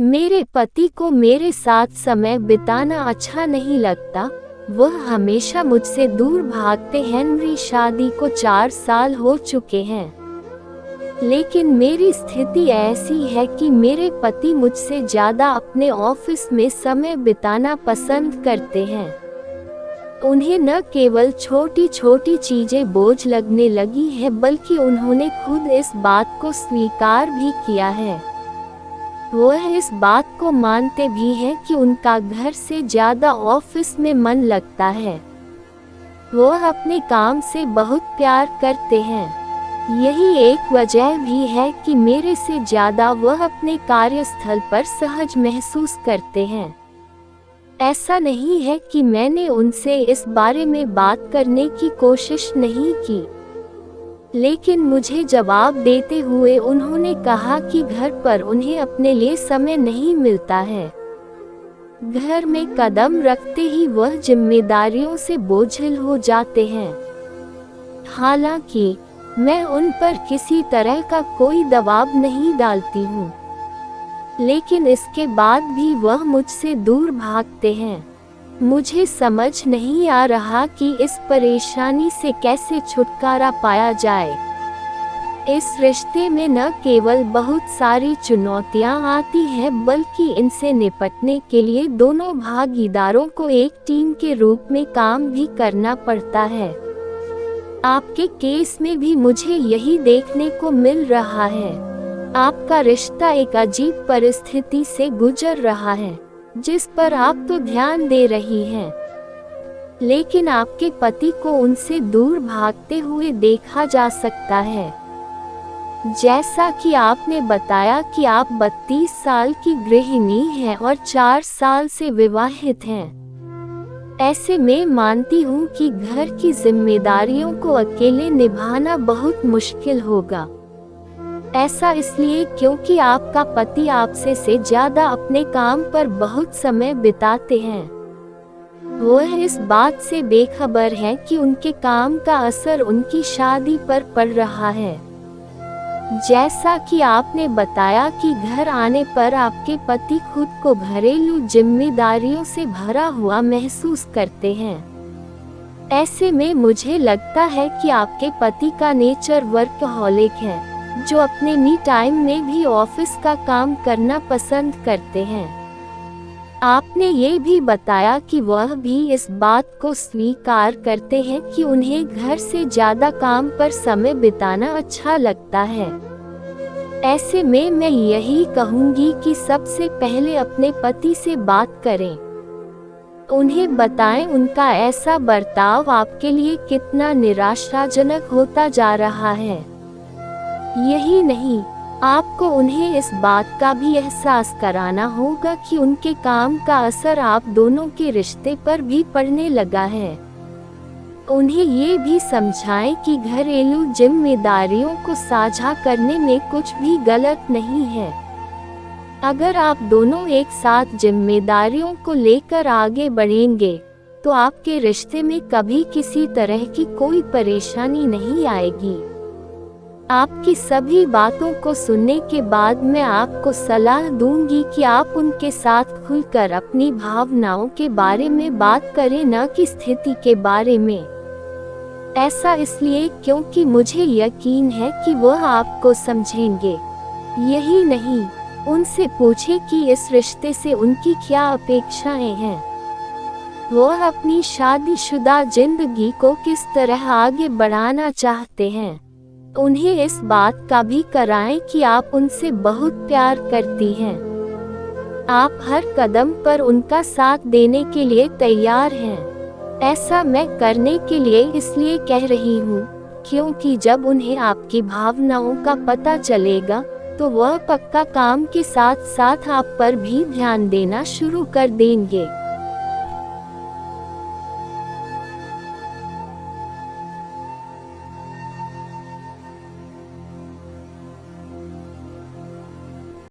मेरे पति को मेरे साथ समय बिताना अच्छा नहीं लगता। वह हमेशा मुझसे दूर भागते हैं। मेरी शादी को 4 साल हो चुके हैं, लेकिन मेरी स्थिति ऐसी है कि मेरे पति मुझसे ज़्यादा अपने ऑफिस में समय बिताना पसंद करते हैं। उन्हें न केवल छोटी छोटी चीजें बोझ लगने लगी है, बल्कि उन्होंने खुद इस बात को स्वीकार भी किया है। वह इस बात को मानते भी हैं कि उनका घर से ज़्यादा ऑफिस में मन लगता है। वह अपने काम से बहुत प्यार करते हैं। यही एक वजह भी है कि मेरे से ज़्यादा वह अपने कार्यस्थल पर सहज महसूस करते हैं। ऐसा नहीं है कि मैंने उनसे इस बारे में बात करने की कोशिश नहीं की, लेकिन मुझे जवाब देते हुए उन्होंने कहा कि घर पर उन्हें अपने लिए समय नहीं मिलता है। घर में कदम रखते ही वह जिम्मेदारियों से बोझिल हो जाते हैं। हालांकि मैं उन पर किसी तरह का कोई दबाव नहीं डालती हूँ, लेकिन इसके बाद भी वह मुझसे दूर भागते हैं। मुझे समझ नहीं आ रहा कि इस परेशानी से कैसे छुटकारा पाया जाए। इस रिश्ते में न केवल बहुत सारी चुनौतियां आती हैं, बल्कि इनसे निपटने के लिए दोनों भागीदारों को एक टीम के रूप में काम भी करना पड़ता है। आपके केस में भी मुझे यही देखने को मिल रहा है। आपका रिश्ता एक अजीब परिस्थिति से गुजर रहा है, जिस पर आप तो ध्यान दे रही हैं, लेकिन आपके पति को उनसे दूर भागते हुए देखा जा सकता है। जैसा कि आपने बताया कि आप 32 साल की गृहिणी हैं और 4 साल से विवाहित हैं। ऐसे में मानती हूँ कि घर की जिम्मेदारियों को अकेले निभाना बहुत मुश्किल होगा। ऐसा इसलिए क्योंकि आपका पति आपसे से ज़्यादा अपने काम पर बहुत समय बिताते हैं। वह इस बात से बेखबर है कि उनके काम का असर उनकी शादी पर पड़ रहा है। जैसा कि आपने बताया कि घर आने पर आपके पति खुद को घरेलू जिम्मेदारियों से भरा हुआ महसूस करते हैं। ऐसे में मुझे लगता है कि आपके पति का नेचर वर्कहॉलिक है, जो अपने मी टाइम में भी ऑफिस का काम करना पसंद करते हैं। आपने ये भी बताया कि वह भी इस बात को स्वीकार करते हैं कि उन्हें घर से ज़्यादा काम पर समय बिताना अच्छा लगता है। ऐसे में मैं यही कहूँगी कि सबसे पहले अपने पति से बात करें। उन्हें बताएं उनका ऐसा बर्ताव आपके लिए कितना निराशाजनक होता जा रहा है। यही नहीं, आपको उन्हें इस बात का भी एहसास कराना होगा कि उनके काम का असर आप दोनों के रिश्ते पर भी पड़ने लगा है। उन्हें ये भी समझाएं कि घरेलू जिम्मेदारियों को साझा करने में कुछ भी गलत नहीं है। अगर आप दोनों एक साथ जिम्मेदारियों को लेकर आगे बढ़ेंगे, तो आपके रिश्ते में कभी किसी तरह की कोई परेशानी नहीं आएगी। आपकी सभी बातों को सुनने के बाद मैं आपको सलाह दूंगी कि आप उनके साथ खुलकर अपनी भावनाओं के बारे में बात करें, न कि स्थिति के बारे में। ऐसा इसलिए क्योंकि मुझे यकीन है कि वह आपको समझेंगे। यही नहीं, उनसे पूछें कि इस रिश्ते से उनकी क्या अपेक्षाएं हैं। वह अपनी शादीशुदा जिंदगी को किस तरह आगे बढ़ाना चाहते हैं। उन्हें इस बात का भी कराएं कि आप उनसे बहुत प्यार करती हैं। आप हर कदम पर उनका साथ देने के लिए तैयार हैं। ऐसा मैं करने के लिए इसलिए कह रही हूँ, क्योंकि जब उन्हें आपकी भावनाओं का पता चलेगा, तो वह पक्का काम के साथ साथ आप पर भी ध्यान देना शुरू कर देंगे।